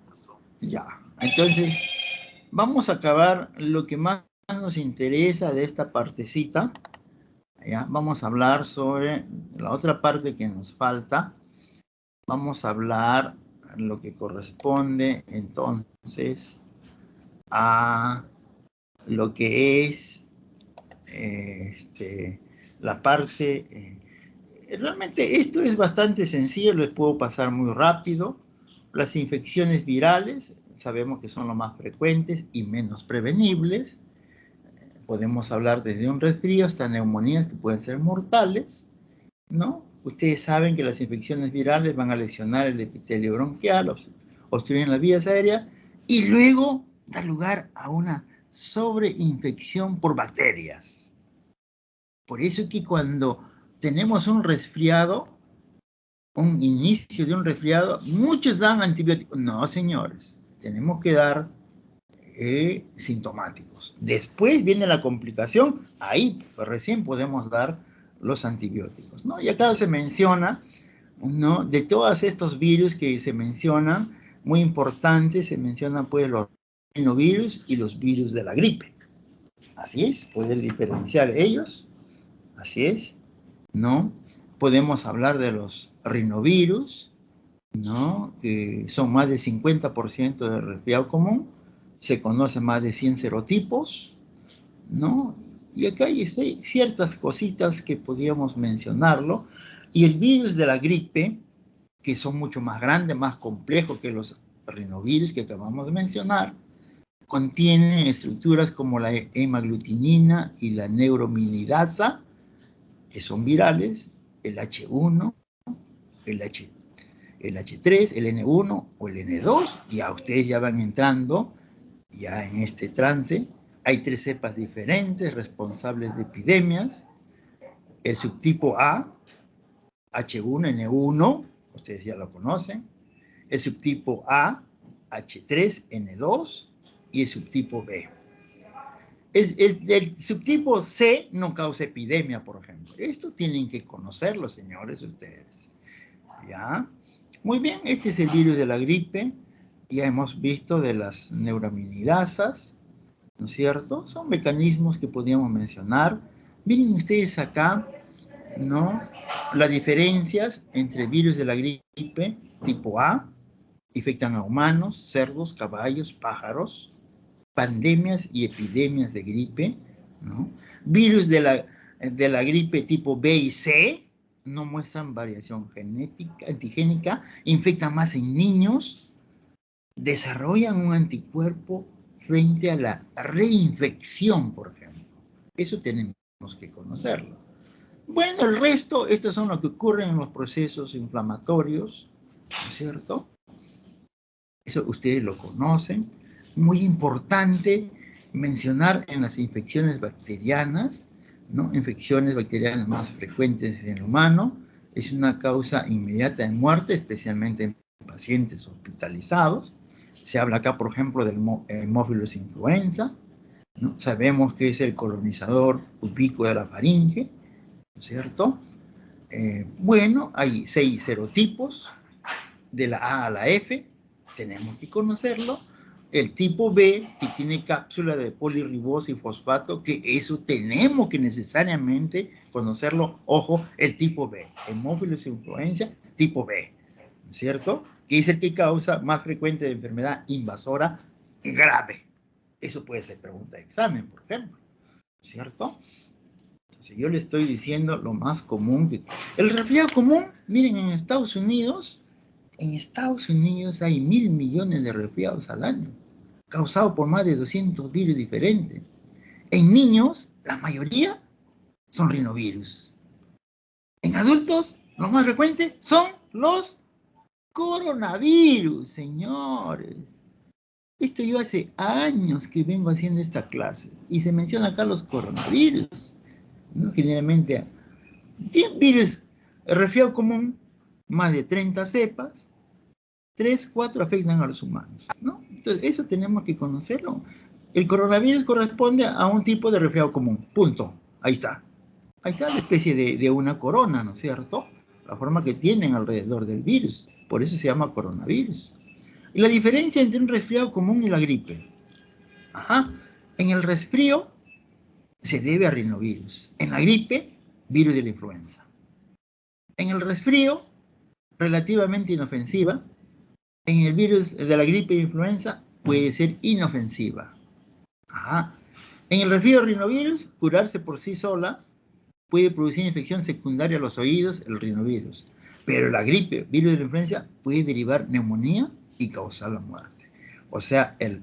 Ya, entonces, vamos a acabar lo que más nos interesa de esta partecita, ¿ya? Vamos a hablar sobre la otra parte que nos falta. Vamos a hablar lo que corresponde entonces a lo que es la parte... realmente esto es bastante sencillo, les puedo pasar muy rápido. Las infecciones virales sabemos que son lo más frecuentes y menos prevenibles. Podemos hablar desde un resfrío hasta neumonías que pueden ser mortales, ¿no? Ustedes saben que las infecciones virales van a lesionar el epitelio bronquial, obstruyen las vías aéreas y luego da lugar a una sobreinfección por bacterias. Por eso es que cuando tenemos un resfriado, un inicio de un resfriado, muchos dan antibióticos. No, señores, tenemos que dar sintomáticos. Después viene la complicación, ahí recién podemos dar los antibióticos, ¿no? Y acá se menciona, ¿no? De todos estos virus que se mencionan, muy importante, se mencionan pues los rinovirus y los virus de la gripe. Así es, poder diferenciar ellos, así es, ¿no? Podemos hablar de los rinovirus, ¿no? Que son más del 50% del resfriado común, se conocen más de 100 serotipos, ¿no? Y acá hay ciertas cositas que podríamos mencionarlo. Y el virus de la gripe, que son mucho más grandes, más complejos que los rinovirus que acabamos de mencionar, contienen estructuras como la hemaglutinina y la neurominidasa, que son virales, el H1, el H3, el N1 o el N2, ya ustedes ya van entrando ya en este trance. Hay 3 cepas diferentes responsables de epidemias. El subtipo A, H1N1, ustedes ya lo conocen. El subtipo A, H3N2 y el subtipo B. El subtipo C no causa epidemia, por ejemplo. Esto tienen que conocerlo, señores, ustedes. ¿Ya? Muy bien, este es el virus de la gripe. Ya hemos visto de las neuraminidasas, ¿no es cierto? Son mecanismos que podríamos mencionar. Miren ustedes acá, ¿no? Las diferencias entre virus de la gripe tipo A, infectan a humanos, cerdos, caballos, pájaros, pandemias y epidemias de gripe, ¿no? Virus de la gripe tipo B y C no muestran variación genética, antigénica, infectan más en niños, desarrollan un anticuerpo frente a la reinfección, por ejemplo. Eso tenemos que conocerlo. Bueno, el resto, estos son lo que ocurre en los procesos inflamatorios, ¿no es cierto? Eso ustedes lo conocen. Muy importante mencionar en las infecciones bacterianas, ¿no? Infecciones bacterianas más frecuentes en el humano, es una causa inmediata de muerte, especialmente en pacientes hospitalizados. Se habla acá, por ejemplo, del Haemophilus influenza, ¿no? Sabemos que es el colonizador ubíquo de la faringe, ¿no es cierto? Bueno, hay 6 serotipos, de la A a la F, tenemos que conocerlo. El tipo B, que tiene cápsula de polirribosa y fosfato, que eso tenemos que necesariamente conocerlo. Ojo, el tipo B, Haemophilus influenza, tipo B, ¿no es cierto? Que es el que causa más frecuente de enfermedad invasora grave. Eso puede ser pregunta de examen, por ejemplo, ¿cierto? Entonces yo le estoy diciendo lo más común. El resfriado común, miren, en Estados Unidos hay 1.000 millones de resfriados al año, causados por más de 200 virus diferentes. En niños, la mayoría son rinovirus. En adultos, lo más frecuente son los coronavirus, señores. Esto yo hace años que vengo haciendo esta clase y se menciona acá los coronavirus, ¿no? Generalmente, 10 virus, el resfriado común, más de 30 cepas, 3, 4 afectan a los humanos, ¿no? Entonces, eso tenemos que conocerlo. El coronavirus corresponde a un tipo de resfriado común, punto. Ahí está. Ahí está la especie de una corona, ¿no es cierto? La forma que tienen alrededor del virus. Por eso se llama coronavirus. Y la diferencia entre un resfriado común y la gripe. Ajá. En el resfrío se debe a rinovirus. En la gripe virus de la influenza. En el resfrío, relativamente inofensiva. En el virus de la gripe e influenza, puede ser inofensiva. Ajá. En el resfrío rinovirus, curarse por sí sola puede producir infección secundaria a los oídos, el rinovirus. Pero la gripe, virus de la influenza, puede derivar neumonía y causar la muerte. O sea, el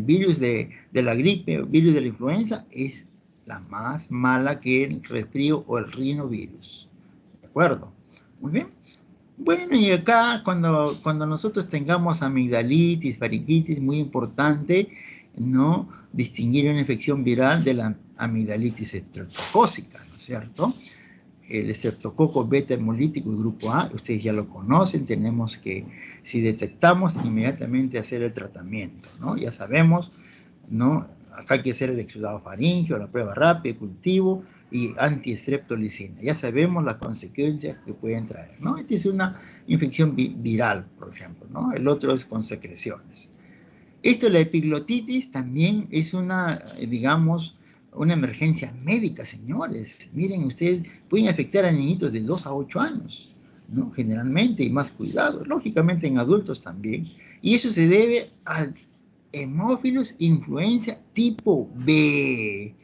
virus de la gripe, virus de la influenza, es la más mala que el resfrío o el rinovirus. ¿De acuerdo? Muy bien. Bueno, y acá cuando nosotros tengamos amigdalitis, faringitis, muy importante, ¿no? Distinguir una infección viral de la amigdalitis estreptocócica, ¿no es cierto? El estreptococo beta hemolítico y grupo A, ustedes ya lo conocen, tenemos que, si detectamos, inmediatamente hacer el tratamiento, ¿no? Ya sabemos, ¿no? Acá hay que hacer el exudado faríngeo, la prueba rápida, cultivo y antiestreptolicina. Ya sabemos las consecuencias que pueden traer, ¿no? Esta es una infección viral, por ejemplo, ¿no? El otro es con secreciones. Esto, la epiglotitis, también es una, digamos, una emergencia médica, señores. Miren, ustedes pueden afectar a niñitos de 2 a 8 años, ¿no? Generalmente, y más cuidado. Lógicamente en adultos también. Y eso se debe al hemófilos influenza tipo B.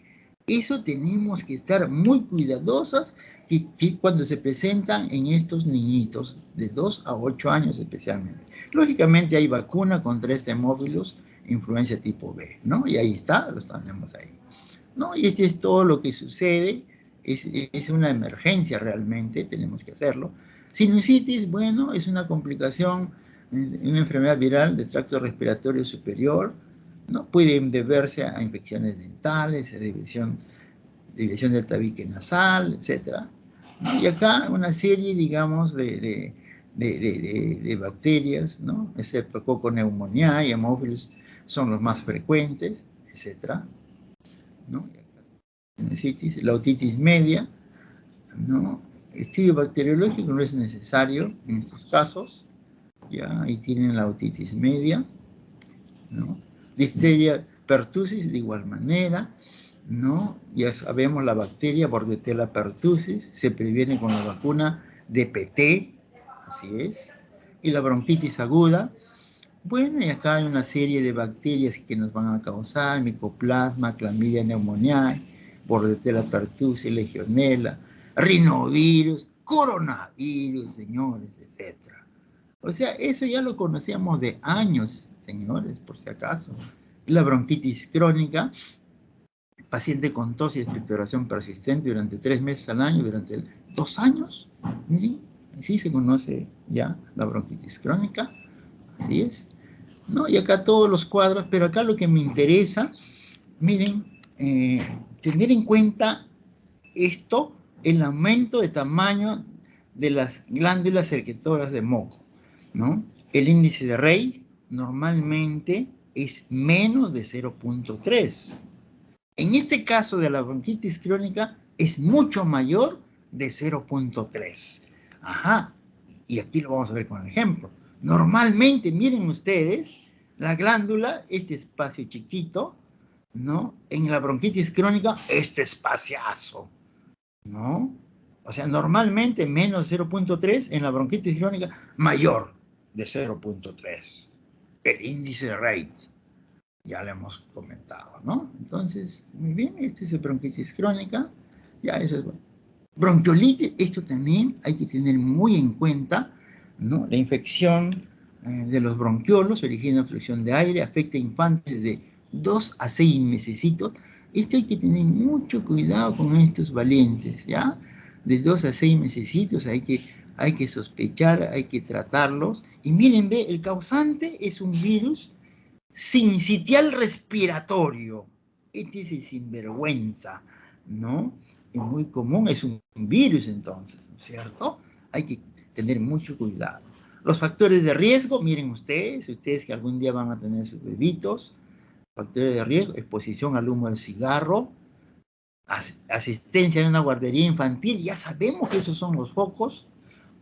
Eso tenemos que estar muy cuidadosos que cuando se presentan en estos niñitos de 2 a 8 años especialmente. Lógicamente hay vacuna contra este hemófilos influenza tipo B, ¿no? Y ahí está, lo tenemos ahí, ¿no? Y este es todo lo que sucede, es una emergencia realmente, tenemos que hacerlo. Sinusitis, bueno, es una complicación, una enfermedad viral de tracto respiratorio superior, ¿no? Pueden deberse a infecciones dentales, a división del tabique nasal, etc. ¿No? Y acá una serie, digamos, de bacterias, ¿no? Streptococcus pneumoniae y hemófilos son los más frecuentes, etc. ¿No? La otitis media, ¿no? Estudio bacteriológico no es necesario en estos casos, ya ahí tienen la otitis media, ¿no? Difteria pertussis de igual manera, ¿no? Ya sabemos la bacteria Bordetella pertussis, se previene con la vacuna de PT, así es, y la bronquitis aguda. Bueno, y acá hay una serie de bacterias que nos van a causar, Mycoplasma, Clamidia pneumoniae, Bordetella pertussis, Legionella, rinovirus, coronavirus, señores, etc. O sea, eso ya lo conocíamos de años, señores, por si acaso. La bronquitis crónica, paciente con tos y expectoración persistente durante 3 meses al año, durante 2 años. Miren, así se conoce ya la bronquitis crónica, así es, ¿no? Y acá todos los cuadros, pero acá lo que me interesa, miren, tener en cuenta esto, el aumento de tamaño de las glándulas secretoras de moco, ¿no? El índice de Rey normalmente es menos de 0.3. En este caso de la bronquitis crónica es mucho mayor de 0.3. Ajá, y aquí lo vamos a ver con el ejemplo. Normalmente, miren ustedes, la glándula, este espacio chiquito, ¿no? En la bronquitis crónica, este espaciazo, ¿no? O sea, normalmente menos 0.3, en la bronquitis crónica mayor de 0.3. El índice de Raynaud, ya lo hemos comentado, ¿no? Entonces, muy bien, este es el bronquitis crónica, ya eso es bueno. Bronquiolitis, esto también hay que tener muy en cuenta, ¿no? La infección de los bronquiolos origina obstrucción de aire, afecta a infantes de 2 a 6 mesecitos. Esto hay que tener mucho cuidado con estos valientes, ¿ya? De 2 a 6 mesecitos hay que sospechar, hay que tratarlos. Y miren, ve, el causante es un virus sincitial respiratorio. Este es el sinvergüenza, ¿no? Es muy común, es un virus entonces, ¿no es cierto? Hay que tener mucho cuidado. Los factores de riesgo, miren ustedes que algún día van a tener sus bebitos, factores de riesgo, exposición al humo del cigarro, asistencia a una guardería infantil, ya sabemos que esos son los focos,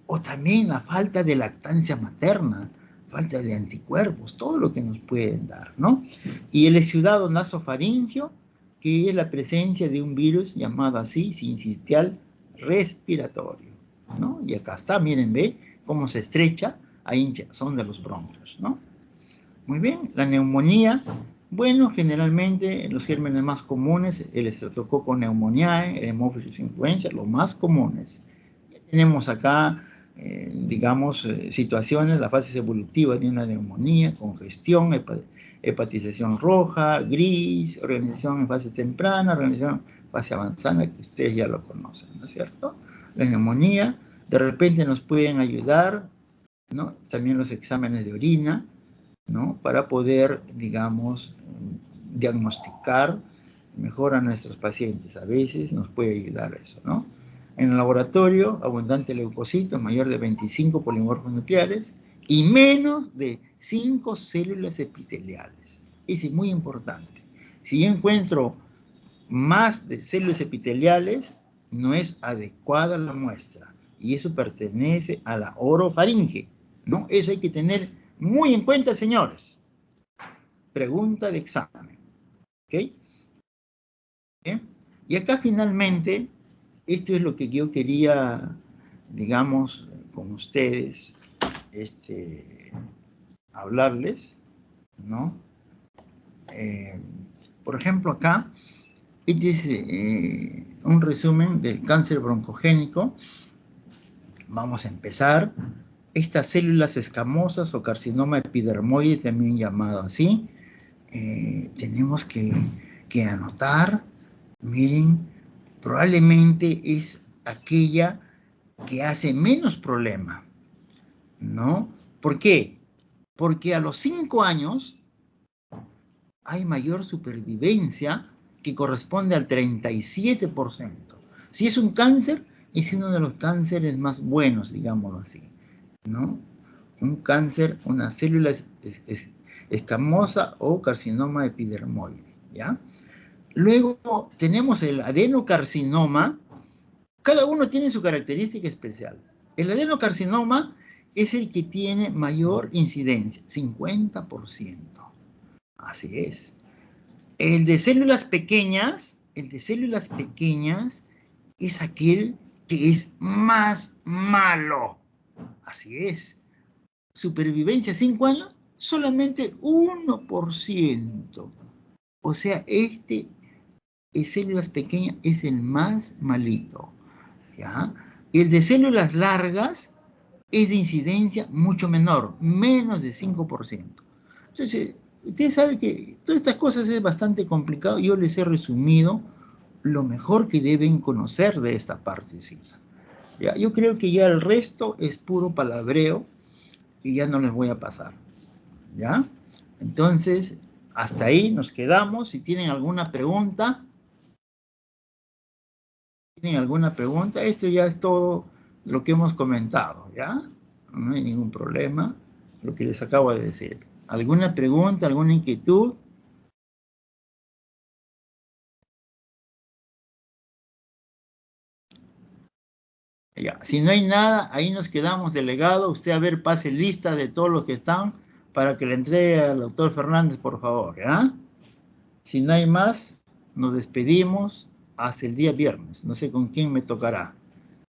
o también la falta de lactancia materna, falta de anticuerpos, todo lo que nos pueden dar, ¿no? Y el exudado nasofaringeo, que es la presencia de un virus llamado así, sincitial respiratorio, ¿no? Y acá está, miren, ve cómo se estrecha, hay hinchazón de los bronquios, ¿no? Muy bien, la neumonía, bueno, generalmente los gérmenes más comunes, el Streptococcus pneumoniae, el Haemophilus influenza, los más comunes. Tenemos acá, digamos, situaciones, las fases evolutivas de una neumonía, congestión, hepatización roja, gris, organización en fase temprana, organización en fase avanzada, que ustedes ya lo conocen, ¿no es cierto? La neumonía, de repente nos pueden ayudar, ¿no? También los exámenes de orina, ¿no? Para poder, digamos, diagnosticar mejor a nuestros pacientes. A veces nos puede ayudar eso, ¿no? En el laboratorio, abundante leucocitos, mayor de 25 polimorfos nucleares y menos de 5 células epiteliales. Ese es muy importante. Si yo encuentro más de células epiteliales, no es adecuada la muestra. Y eso pertenece a la orofaringe, ¿no? Eso hay que tener muy en cuenta, señores. Pregunta de examen. ¿Ok? ¿Bien? Y acá finalmente, esto es lo que yo quería, digamos, con ustedes, hablarles, ¿no? Por ejemplo, acá, este es un resumen del cáncer broncogénico. Vamos a empezar. Estas células escamosas o carcinoma epidermoide, también llamado así, tenemos que anotar, miren, probablemente es aquella que hace menos problema, ¿no? ¿Por qué? Porque a los 5 años hay mayor supervivencia que corresponde al 37%. Si es un cáncer, es uno de los cánceres más buenos, digámoslo así, ¿no? Un cáncer, una célula escamosa o carcinoma epidermoide, ¿ya? Luego tenemos el adenocarcinoma. Cada uno tiene su característica especial. El adenocarcinoma es el que tiene mayor incidencia, 50%. Así es. El de células pequeñas es aquel que es más malo. Así es. Supervivencia 5 años, solamente 1%. O sea, de células pequeñas es el más malito, ¿ya? Y el de células largas es de incidencia mucho menor, menos de 5%. Entonces, ustedes saben que todas estas cosas es bastante complicado. Yo les he resumido lo mejor que deben conocer de esta partecita. ¿Ya? Yo creo que ya el resto es puro palabreo y ya no les voy a pasar, ¿ya? Entonces, hasta ahí nos quedamos. Si tienen alguna pregunta, esto ya es todo lo que hemos comentado, ¿ya? No hay ningún problema, lo que les acabo de decir. ¿Alguna pregunta, alguna inquietud? Ya, si no hay nada, ahí nos quedamos, delegado. Usted, a ver, pase lista de todos los que están para que le entregue al doctor Fernández, por favor, ¿ya? Si no hay más, nos despedimos hasta el día viernes. No sé con quién me tocará.